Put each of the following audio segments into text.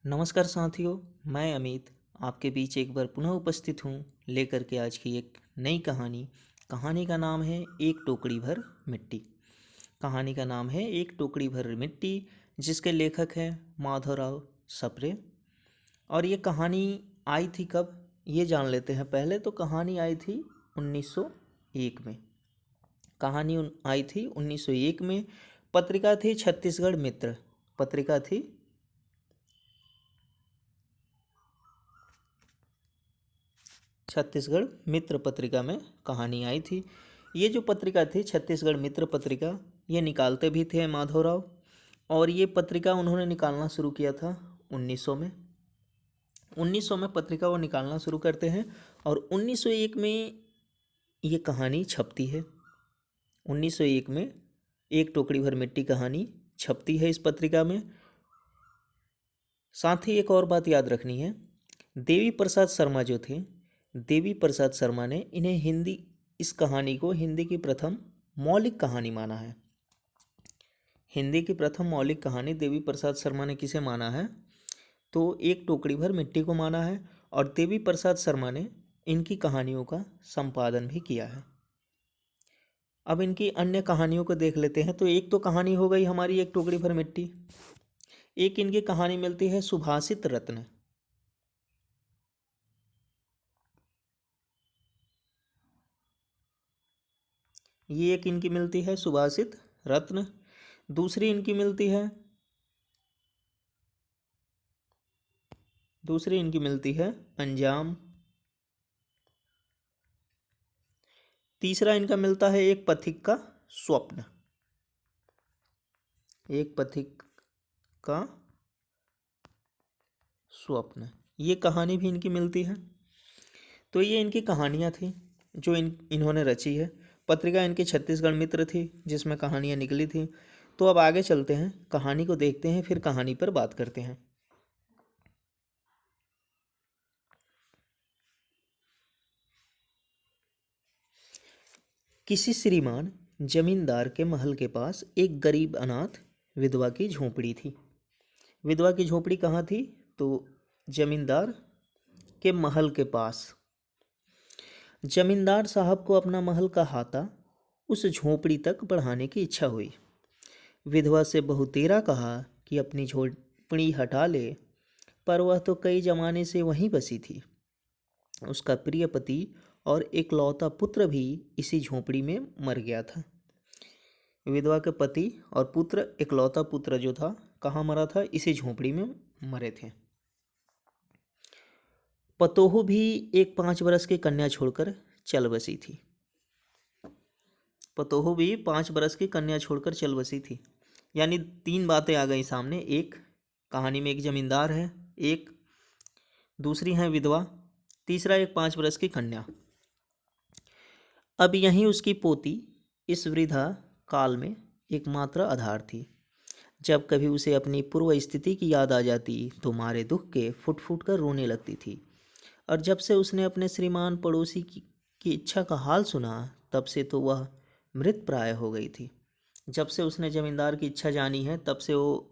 नमस्कार साथियों, मैं अमित आपके बीच एक बार पुनः उपस्थित हूँ लेकर के आज की एक नई कहानी। कहानी का नाम है एक टोकरी भर मिट्टी। कहानी का नाम है एक टोकरी भर मिट्टी, जिसके लेखक हैं माधवराव सप्रे। और ये कहानी आई थी कब, ये जान लेते हैं। पहले तो कहानी आई थी 1901 में। आई थी 1901 में। पत्रिका थी छत्तीसगढ़ मित्र। पत्रिका थी छत्तीसगढ़ मित्र पत्रिका में कहानी आई थी। ये जो पत्रिका थी छत्तीसगढ़ मित्र पत्रिका, ये निकालते भी थे माधवराव। और ये पत्रिका उन्होंने निकालना शुरू किया था 1900 में। 1900 में पत्रिका वो निकालना शुरू करते हैं और 1901 में ये कहानी छपती है। 1901 में एक टोकरी भर मिट्टी कहानी छपती है इस पत्रिका में। साथ ही एक और बात याद रखनी है, देवी प्रसाद शर्मा जो थे, देवी प्रसाद शर्मा ने इस कहानी को हिंदी की प्रथम मौलिक कहानी माना है। हिंदी की प्रथम मौलिक कहानी देवी प्रसाद शर्मा ने किसे माना है? तो एक टोकरी भर मिट्टी को माना है। और देवी प्रसाद शर्मा ने इनकी कहानियों का संपादन भी किया है। अब इनकी अन्य कहानियों को देख लेते हैं। तो एक तो कहानी हो गई हमारी एक टोकरी भर मिट्टी। एक इनकी कहानी मिलती है सुभाषित रत्न। ये एक इनकी मिलती है सुभाषित रत्न। दूसरी इनकी मिलती है अंजाम। तीसरा इनका मिलता है एक पथिक का स्वप्न। एक पथिक का स्वप्न, ये कहानी भी इनकी मिलती है। तो ये इनकी कहानियाँ थी जो इन्होंने रची है। पत्रिका इनकी छत्तीसगढ़ मित्र थी जिसमें कहानियाँ निकली थी। तो अब आगे चलते हैं, कहानी को देखते हैं, फिर कहानी पर बात करते हैं। किसी श्रीमान जमींदार के महल के पास एक गरीब अनाथ विधवा की झोंपड़ी थी। विधवा की झोंपड़ी कहाँ थी? तो जमींदार के महल के पास। जमींदार साहब को अपना महल का हाता उस झोंपड़ी तक बढ़ाने की इच्छा हुई। विधवा से बहुतेरा कहा कि अपनी झोंपड़ी हटा ले, पर वह तो कई जमाने से वहीं बसी थी। उसका प्रिय पति और इकलौता पुत्र भी इसी झोंपड़ी में मर गया था। विधवा के पति और इकलौता पुत्र जो था, कहाँ मरा था? इसी झोंपड़ी में मरे थे। पतोहू भी एक 5 बरस की कन्या छोड़कर चल बसी थी। पतोहू भी 5 बरस की कन्या छोड़कर चल बसी थी। यानी 3 बातें आ गई सामने। एक, कहानी में एक जमींदार है, एक दूसरी है विधवा, तीसरा एक 5 बरस की कन्या। अब यहीं उसकी पोती इस वृद्धा काल में एकमात्र आधार थी। जब कभी उसे अपनी पूर्व स्थिति की याद आ जाती तो मारे दुख के फुट फुट कर रोने लगती थी। और जब से उसने अपने श्रीमान पड़ोसी की इच्छा का हाल सुना, तब से तो वह मृत प्राय हो गई थी। जब से उसने जमींदार की इच्छा जानी है, तब से वो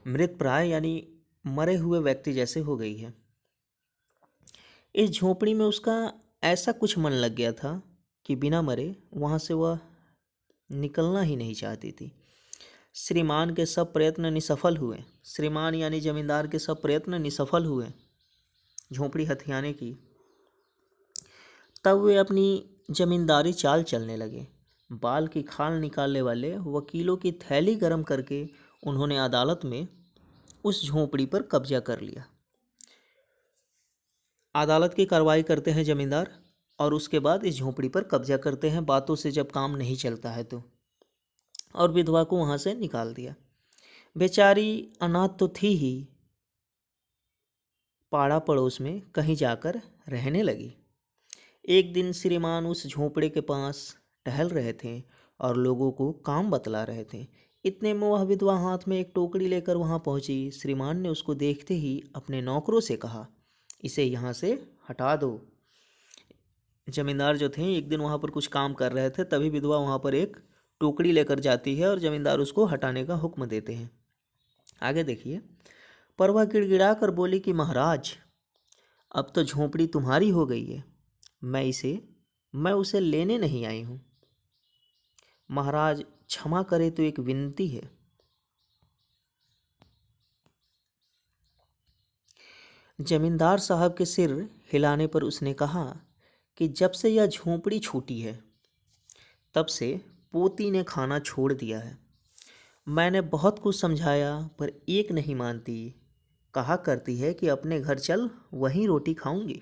मृत प्राय यानी मरे हुए व्यक्ति जैसे हो गई है। इस झोंपड़ी में उसका ऐसा कुछ मन लग गया था कि बिना मरे वहाँ से वह निकलना ही नहीं चाहती थी। श्रीमान के सब प्रयत्न निसफल हुए। श्रीमान यानी जमींदार के सब प्रयत्न निसफल हुए झोंपड़ी हथियाने की। तब वे अपनी जमींदारी चाल चलने लगे। बाल की खाल निकालने वाले वकीलों की थैली गर्म करके उन्होंने अदालत में उस झोंपड़ी पर कब्जा कर लिया। अदालत की कार्रवाई करते हैं जमींदार और उसके बाद इस झोंपड़ी पर कब्जा करते हैं, बातों से जब काम नहीं चलता है तो। और विधवा को वहाँ से निकाल दिया। बेचारी अनाथ तो थी ही, पाड़ा पड़ोस में कहीं जाकर रहने लगी। एक दिन श्रीमान उस झोंपड़े के पास टहल रहे थे और लोगों को काम बतला रहे थे। इतने में वह विधवा हाथ में एक टोकरी लेकर वहां पहुंची। श्रीमान ने उसको देखते ही अपने नौकरों से कहा, इसे यहाँ से हटा दो। जमींदार जो थे एक दिन वहां पर कुछ काम कर रहे थे, तभी विधवा वहां पर एक टोकरी लेकर जाती है और जमींदार उसको हटाने का हुक्म देते हैं। आगे देखिए। पर वह गिड़गिड़ा कर बोली कि महाराज, अब तो झोंपड़ी तुम्हारी हो गई है, मैं उसे लेने नहीं आई हूँ। महाराज क्षमा करे तो एक विनती है। जमींदार साहब के सिर हिलाने पर उसने कहा कि जब से यह झोंपड़ी छूटी है तब से पोती ने खाना छोड़ दिया है। मैंने बहुत कुछ समझाया पर एक नहीं मानती। कहा करती है कि अपने घर चल, वहीं रोटी खाऊंगी।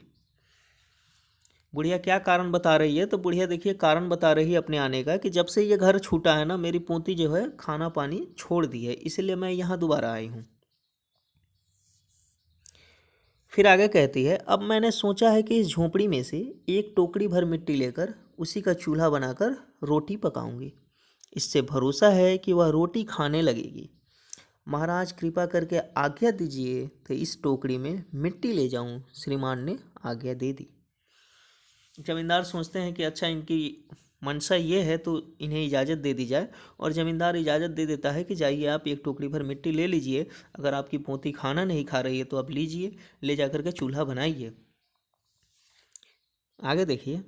बुढ़िया क्या कारण बता रही है? तो बुढ़िया देखिए कारण बता रही है अपने आने का कि जब से ये घर छूटा है ना, मेरी पोती जो है खाना पानी छोड़ दी है, इसलिए मैं यहाँ दोबारा आई हूँ। फिर आगे कहती है, अब मैंने सोचा है कि इस झोंपड़ी में से एक टोकरी भर मिट्टी लेकर उसी का चूल्हा बनाकर रोटी पकाऊंगी। इससे भरोसा है कि वह रोटी खाने लगेगी। महाराज कृपा करके आज्ञा दीजिए तो इस टोकरी में मिट्टी ले जाऊं। श्रीमान ने आज्ञा दे दी। जमींदार सोचते हैं कि अच्छा, इनकी मनसा ये है तो इन्हें इजाज़त दे दी जाए। और ज़मींदार इजाज़त दे देता है कि जाइए आप एक टोकरी भर मिट्टी ले लीजिए, अगर आपकी पोती खाना नहीं खा रही है तो आप लीजिए, ले जा कर के चूल्हा बनाइए। आगे देखिए,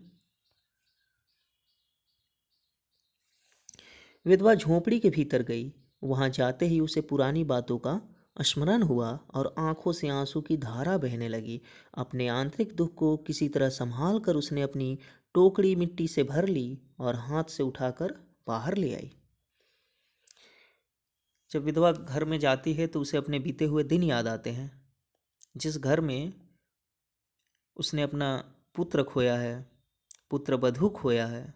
विधवा झोंपड़ी के भीतर गई। वहां जाते ही उसे पुरानी बातों का स्मरण हुआ और आंखों से आंसू की धारा बहने लगी। अपने आंतरिक दुख को किसी तरह संभाल कर उसने अपनी टोकरी मिट्टी से भर ली और हाथ से उठाकर बाहर ले आई। जब विधवा घर में जाती है तो उसे अपने बीते हुए दिन याद आते हैं। जिस घर में उसने अपना पुत्र खोया है, पुत्र वधू खोया है,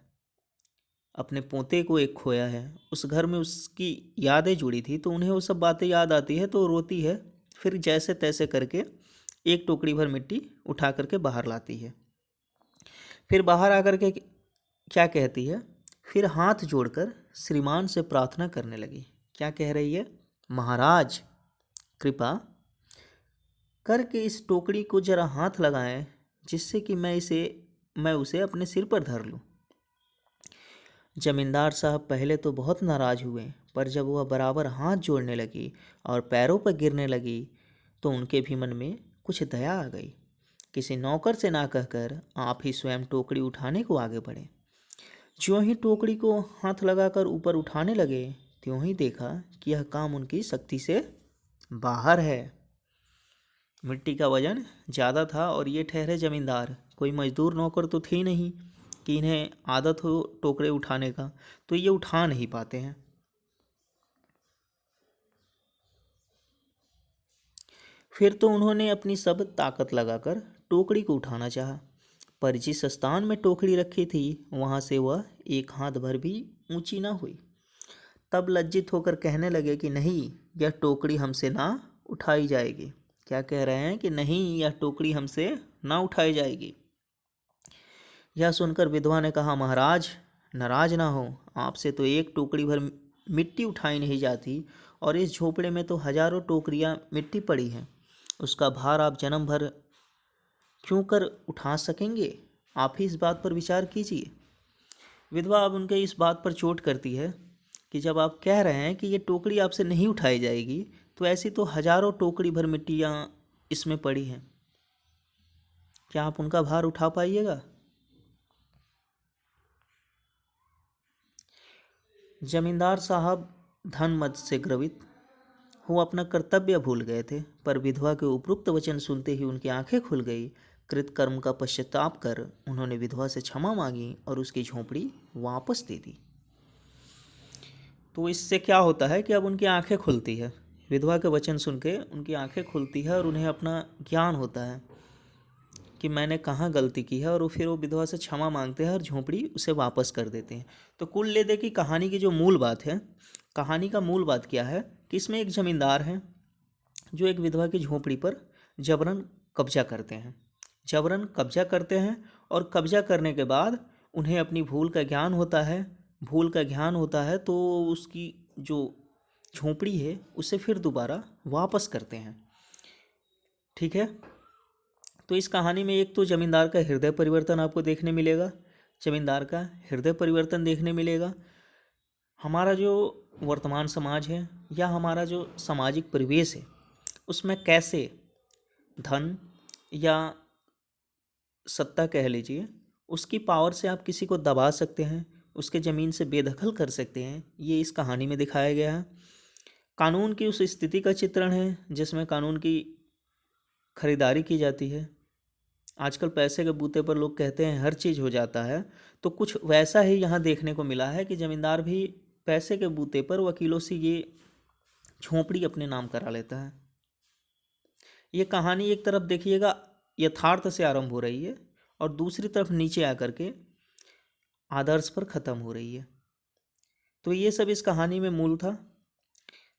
अपने पोते को एक खोया है, उस घर में उसकी यादें जुड़ी थी, तो उन्हें वो सब बातें याद आती है तो रोती है। फिर जैसे तैसे करके एक टोकरी भर मिट्टी उठा करके बाहर लाती है। फिर बाहर आकर के क्या कहती है? फिर हाथ जोड़कर श्रीमान से प्रार्थना करने लगी। क्या कह रही है? महाराज कृपा करके इस टोकरी को जरा हाथ लगाएं, जिससे कि मैं उसे अपने सिर पर धर लूं। जमींदार साहब पहले तो बहुत नाराज हुए, पर जब वह बराबर हाथ जोड़ने लगी और पैरों पर गिरने लगी तो उनके भी मन में कुछ दया आ गई। किसी नौकर से ना कहकर आप ही स्वयं टोकरी उठाने को आगे बढ़े। ज्यों ही टोकरी को हाथ लगाकर ऊपर उठाने लगे, त्यों ही देखा कि यह काम उनकी शक्ति से बाहर है। मिट्टी का वजन ज़्यादा था और ये ठहरे जमींदार, कोई मजदूर नौकर तो थे नहीं कि इन्हें आदत हो टोकरे उठाने का, तो ये उठा नहीं पाते हैं। फिर तो उन्होंने अपनी सब ताकत लगाकर टोकरी को उठाना चाहा, पर जिस स्थान में टोकरी रखी थी वहाँ से वह एक हाथ भर भी ऊंची ना हुई। तब लज्जित होकर कहने लगे कि नहीं, यह टोकरी हमसे ना उठाई जाएगी। क्या कह रहे हैं? कि नहीं, यह टोकरी हमसे ना उठाई जाएगी। यह सुनकर विधवा ने कहा, महाराज नाराज ना हो, आपसे तो एक टोकरी भर मिट्टी उठाई नहीं जाती और इस झोपड़े में तो हजारों टोकरियां मिट्टी पड़ी हैं। उसका भार आप जन्म भर क्यों कर उठा सकेंगे? आप ही इस बात पर विचार कीजिए। विधवा अब उनके इस बात पर चोट करती है कि जब आप कह रहे हैं कि ये टोकरी आपसे नहीं उठाई जाएगी, तो ऐसी तो हजारों टोकरी भर मिट्टियाँ इसमें पड़ी हैं, क्या आप उनका भार उठा पाइएगा? जमींदार साहब धन मद से ग्रवित हो अपना कर्तव्य भूल गए थे, पर विधवा के उपरोक्त वचन सुनते ही उनकी आंखें खुल गई। कृतकर्म का पश्चाताप कर उन्होंने विधवा से क्षमा मांगी और उसकी झोंपड़ी वापस दे दी। तो इससे क्या होता है कि अब उनकी आंखें खुलती है, विधवा के वचन सुन के उनकी आंखें खुलती है और उन्हें अपना ज्ञान होता है कि मैंने कहाँ गलती की है, और फिर वो विधवा से क्षमा मांगते हैं और झोंपड़ी उसे वापस कर देते हैं। तो कुल ले दे की कहानी की जो मूल बात है, कहानी का मूल बात क्या है कि इसमें एक जमींदार है जो एक विधवा की झोंपड़ी पर जबरन कब्जा करते हैं, जबरन कब्जा करते हैं, और कब्जा करने के बाद उन्हें अपनी भूल का ज्ञान होता है। भूल का ज्ञान होता है तो उसकी जो झोंपड़ी है उसे फिर दोबारा वापस करते हैं। ठीक है, तो इस कहानी में एक तो ज़मींदार का हृदय परिवर्तन आपको देखने मिलेगा, ज़मींदार का हृदय परिवर्तन देखने मिलेगा। हमारा जो वर्तमान समाज है या हमारा जो सामाजिक परिवेश है उसमें कैसे धन या सत्ता कह लीजिए, उसकी पावर से आप किसी को दबा सकते हैं, उसके ज़मीन से बेदखल कर सकते हैं, ये इस कहानी में दिखाया गया है। कानून की उस स्थिति का चित्रण है जिसमें कानून की खरीदारी की जाती है। आजकल पैसे के बूते पर लोग कहते हैं हर चीज़ हो जाता है, तो कुछ वैसा ही यहाँ देखने को मिला है कि ज़मींदार भी पैसे के बूते पर वकीलों से ये झोंपड़ी अपने नाम करा लेता है। ये कहानी एक तरफ देखिएगा यथार्थ से आरंभ हो रही है और दूसरी तरफ नीचे आकर के आदर्श पर ख़त्म हो रही है। तो ये सब इस कहानी में मूल था।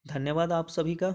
धन्यवाद आप सभी का।